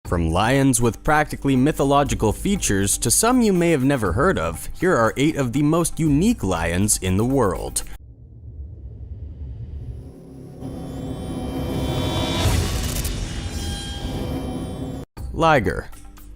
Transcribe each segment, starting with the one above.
From lions with practically mythological features to some you may have never heard of, here are 8 of the most unique lions in the world. Liger.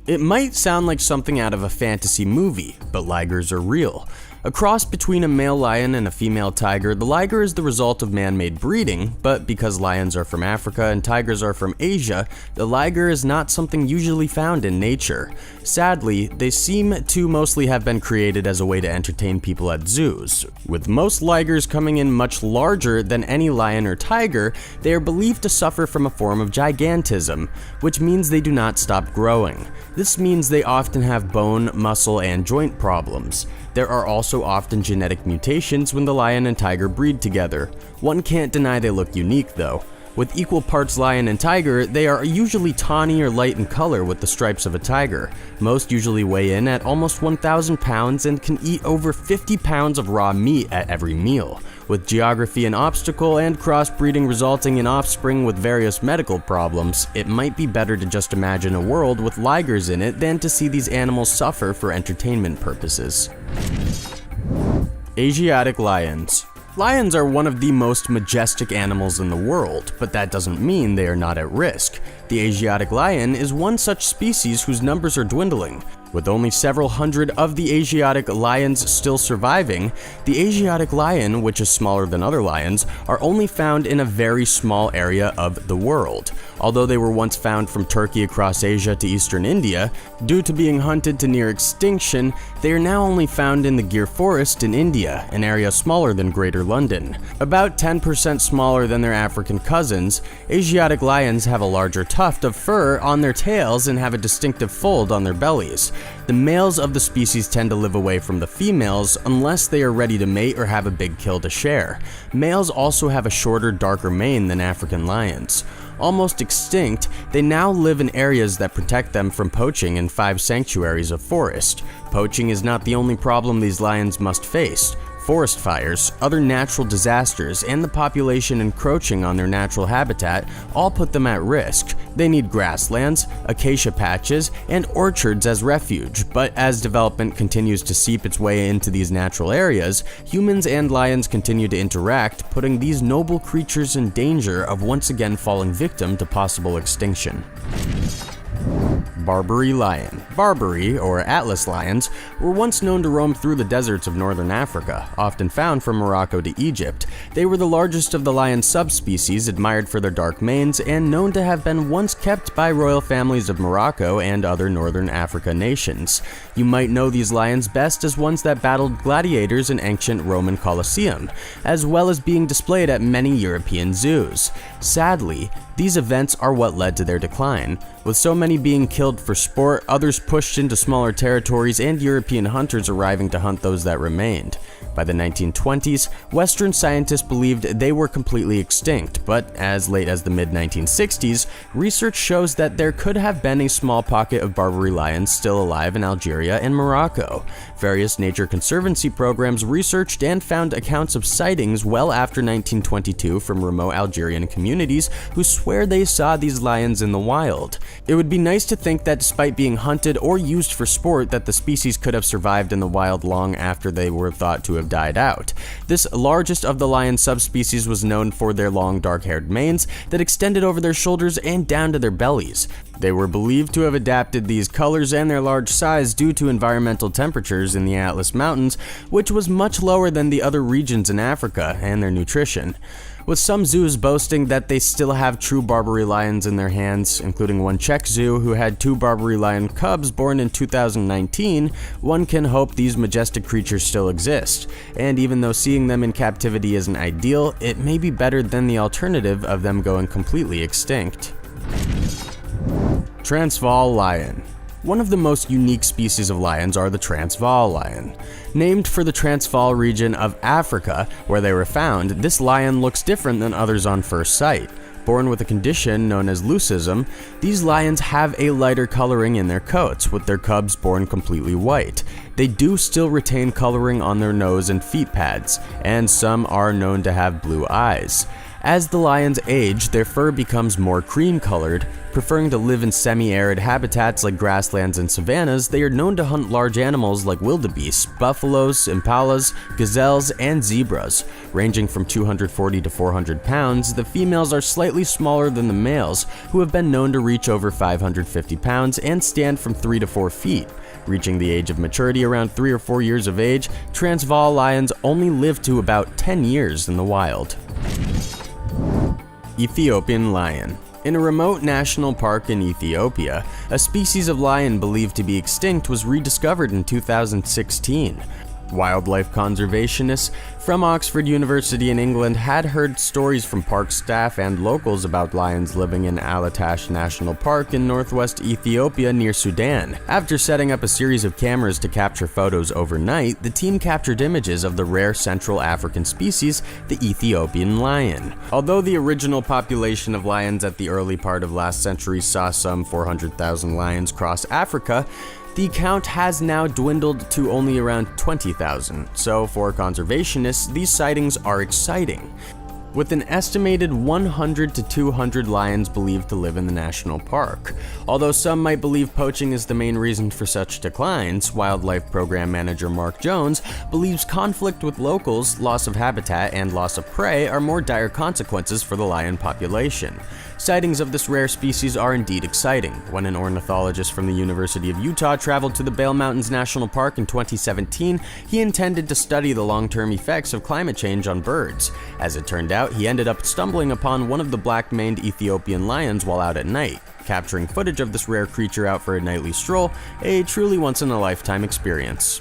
It might sound like something out of a fantasy movie, but ligers are real. A cross between a male lion and a female tiger, the liger is the result of man-made breeding, but because lions are from Africa and tigers are from Asia, the liger is not something usually found in nature. Sadly, they seem to mostly have been created as a way to entertain people at zoos. With most ligers coming in much larger than any lion or tiger, they are believed to suffer from a form of gigantism, which means they do not stop growing. This means they often have bone, muscle, and joint problems. There are also often genetic mutations when the lion and tiger breed together. One can't deny they look unique though. With equal parts lion and tiger, they are usually tawny or light in color with the stripes of a tiger. Most usually weigh in at almost 1,000 pounds and can eat over 50 pounds of raw meat at every meal. With geography an obstacle and crossbreeding resulting in offspring with various medical problems, it might be better to just imagine a world with ligers in it than to see these animals suffer for entertainment purposes. Asiatic lions. Lions are one of the most majestic animals in the world, but that doesn't mean they are not at risk. The Asiatic lion is one such species whose numbers are dwindling. With only several hundred of the Asiatic lions still surviving, the Asiatic lion, which is smaller than other lions, are only found in a very small area of the world. Although they were once found from Turkey across Asia to eastern India, due to being hunted to near extinction, they are now only found in the Gir Forest in India, an area smaller than Greater London. About 10% smaller than their African cousins, Asiatic lions have a larger tuft of fur on their tails and have a distinctive fold on their bellies. The males of the species tend to live away from the females unless they are ready to mate or have a big kill to share. Males also have a shorter, darker mane than African lions. Almost extinct, they now live in areas that protect them from poaching in 5 sanctuaries of forest. Poaching is not the only problem these lions must face. Forest fires, other natural disasters, and the population encroaching on their natural habitat all put them at risk. They need grasslands, acacia patches, and orchards as refuge, but as development continues to seep its way into these natural areas, humans and lions continue to interact, putting these noble creatures in danger of once again falling victim to possible extinction. Barbary lion. Barbary, or Atlas lions, were once known to roam through the deserts of northern Africa, often found from Morocco to Egypt. They were the largest of the lion subspecies, admired for their dark manes, and known to have been once kept by royal families of Morocco and other northern Africa nations. You might know these lions best as ones that battled gladiators in ancient Roman Colosseum, as well as being displayed at many European zoos. Sadly, these events are what led to their decline. With so many being killed for sport, others pushed into smaller territories, and European hunters arriving to hunt those that remained. By the 1920s, Western scientists believed they were completely extinct, but as late as the mid-1960s, research shows that there could have been a small pocket of Barbary lions still alive in Algeria and Morocco. Various nature conservancy programs researched and found accounts of sightings well after 1922 from remote Algerian communities who swear they saw these lions in the wild. It would be nice to think that despite being hunted or used for sport, that the species could have survived in the wild long after they were thought to have died out. This largest of the lion subspecies was known for their long dark-haired manes that extended over their shoulders and down to their bellies. They were believed to have adapted these colors and their large size due to environmental temperatures in the Atlas Mountains, which was much lower than the other regions in Africa, and their nutrition. With some zoos boasting that they still have true Barbary lions in their hands, including one Czech zoo who had 2 Barbary lion cubs born in 2019, one can hope these majestic creatures still exist. And even though seeing them in captivity isn't ideal, it may be better than the alternative of them going completely extinct. Transvaal lion. One of the most unique species of lions are the Transvaal lion. Named for the Transvaal region of Africa where they were found, this lion looks different than others on first sight. Born with a condition known as leucism, these lions have a lighter coloring in their coats, with their cubs born completely white. They do still retain coloring on their nose and feet pads, and some are known to have blue eyes. As the lions age, their fur becomes more cream-colored. Preferring to live in semi-arid habitats like grasslands and savannas, they are known to hunt large animals like wildebeest, buffaloes, impalas, gazelles, and zebras. Ranging from 240 to 400 pounds, the females are slightly smaller than the males, who have been known to reach over 550 pounds and stand from 3 to 4 feet. Reaching the age of maturity around 3 or 4 years of age, Transvaal lions only live to about 10 years in the wild. Ethiopian lion. In a remote national park in Ethiopia, a species of lion believed to be extinct was rediscovered in 2016. Wildlife conservationists from Oxford University in England had heard stories from park staff and locals about lions living in Alatash National Park in northwest Ethiopia near Sudan. After setting up a series of cameras to capture photos overnight, the team captured images of the rare Central African species, the Ethiopian lion. Although the original population of lions at the early part of last century saw some 400,000 lions cross Africa, the count has now dwindled to only around 20,000, so for conservationists, these sightings are exciting. With an estimated 100 to 200 lions believed to live in the national park. Although some might believe poaching is the main reason for such declines, Wildlife Program Manager Mark Jones believes conflict with locals, loss of habitat, and loss of prey are more dire consequences for the lion population. Sightings of this rare species are indeed exciting. When an ornithologist from the University of Utah traveled to the Bale Mountains National Park in 2017, he intended to study the long-term effects of climate change on birds. As it turned out, he ended up stumbling upon one of the black-maned Ethiopian lions while out at night. Capturing footage of this rare creature out for a nightly stroll, a truly once-in-a-lifetime experience.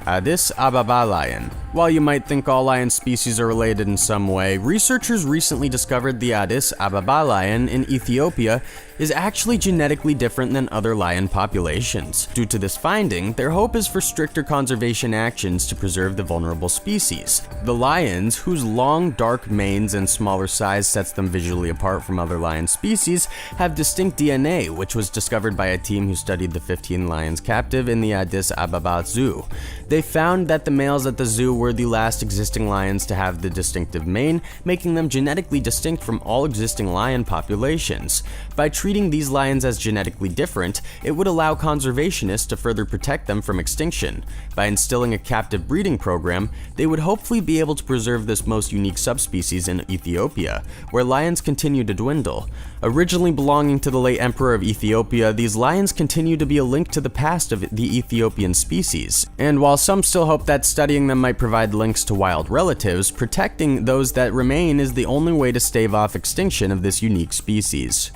Addis Ababa lion. While you might think all lion species are related in some way, researchers recently discovered the Addis Ababa lion in Ethiopia is actually genetically different than other lion populations. Due to this finding, their hope is for stricter conservation actions to preserve the vulnerable species. The lions, whose long, dark manes and smaller size sets them visually apart from other lion species, have distinct DNA, which was discovered by a team who studied the 15 lions captive in the Addis Ababa Zoo. They found that the males at the zoo were the last existing lions to have the distinctive mane, making them genetically distinct from all existing lion populations. By treating these lions as genetically different, it would allow conservationists to further protect them from extinction. By instilling a captive breeding program, they would hopefully be able to preserve this most unique subspecies in Ethiopia, where lions continue to dwindle. Originally belonging to the late Emperor of Ethiopia, these lions continue to be a link to the past of the Ethiopian species. And while some still hope that studying them might provide links to wild relatives, protecting those that remain is the only way to stave off extinction of this unique species.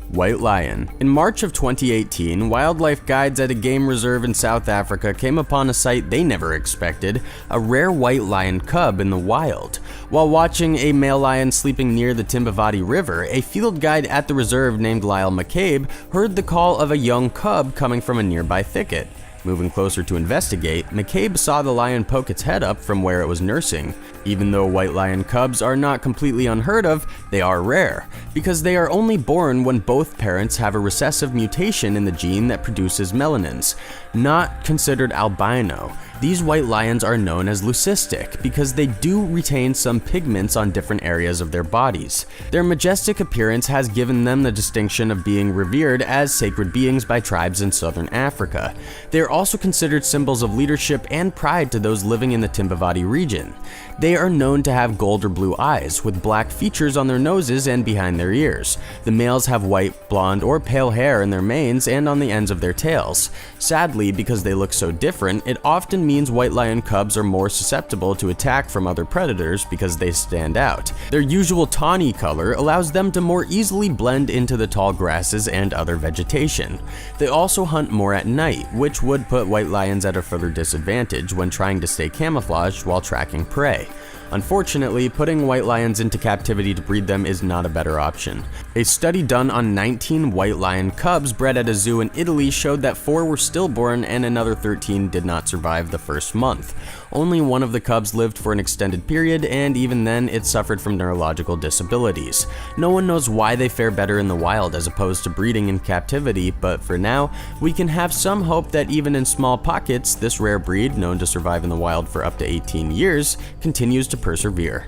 White lion. In March of 2018, wildlife guides at a game reserve in South Africa came upon a sight they never expected, a rare white lion cub in the wild. While watching a male lion sleeping near the Timbavati River, a field guide at the reserve named Lyle McCabe heard the call of a young cub coming from a nearby thicket. Moving closer to investigate, McCabe saw the lion poke its head up from where it was nursing. Even though white lion cubs are not completely unheard of, they are rare, because they are only born when both parents have a recessive mutation in the gene that produces melanins. Not considered albino, these white lions are known as leucistic because they do retain some pigments on different areas of their bodies. Their majestic appearance has given them the distinction of being revered as sacred beings by tribes in southern Africa. They are also considered symbols of leadership and pride to those living in the Timbavati region. They are known to have gold or blue eyes, with black features on their noses and behind their ears. The males have white, blonde, or pale hair in their manes and on the ends of their tails. Sadly, because they look so different, it often means white lion cubs are more susceptible to attack from other predators because they stand out. Their usual tawny color allows them to more easily blend into the tall grasses and other vegetation. They also hunt more at night, which would put white lions at a further disadvantage when trying to stay camouflaged while tracking prey. Unfortunately, putting white lions into captivity to breed them is not a better option. A study done on 19 white lion cubs bred at a zoo in Italy showed that 4 were stillborn and another 13 did not survive the first month. Only one of the cubs lived for an extended period, and even then, it suffered from neurological disabilities. No one knows why they fare better in the wild as opposed to breeding in captivity, but for now, we can have some hope that even in small pockets, this rare breed, known to survive in the wild for up to 18 years, continues to to persevere.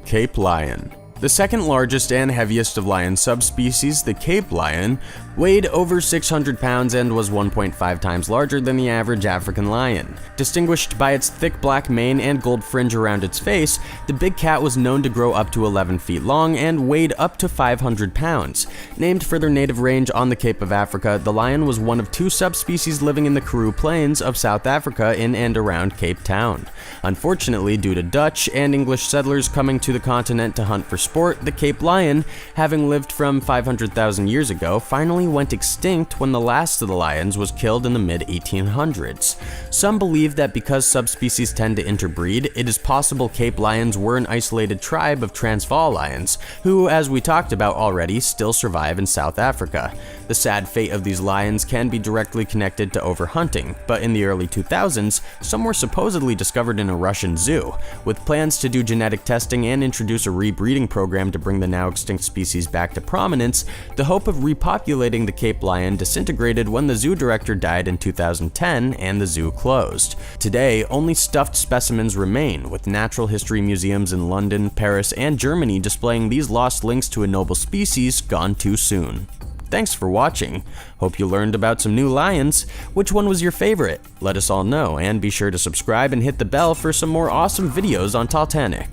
Cape lion. The second largest and heaviest of lion subspecies, the Cape lion, weighed over 600 pounds and was 1.5 times larger than the average African lion. Distinguished by its thick black mane and gold fringe around its face, the big cat was known to grow up to 11 feet long and weighed up to 500 pounds. Named for their native range on the Cape of Africa, the lion was one of two subspecies living in the Karoo Plains of South Africa in and around Cape Town. Unfortunately, due to Dutch and English settlers coming to the continent to hunt for sport, the Cape lion, having lived from 500,000 years ago, finally went extinct when the last of the lions was killed in the mid-1800s. Some believe that because subspecies tend to interbreed, it is possible Cape lions were an isolated tribe of Transvaal lions, who, as we talked about already, still survive in South Africa. The sad fate of these lions can be directly connected to overhunting, but in the early 2000s, some were supposedly discovered in a Russian zoo, with plans to do genetic testing and introduce a rebreeding program to bring the now extinct species back to prominence. The hope of repopulating the Cape lion disintegrated when the zoo director died in 2010 and the zoo closed. Today, only stuffed specimens remain, with natural history museums in London, Paris, and Germany displaying these lost links to a noble species gone too soon. Thanks for watching. Hope you learned about some new lions. Which one was your favorite? Let us all know, and be sure to subscribe and hit the bell for some more awesome videos on Titanic.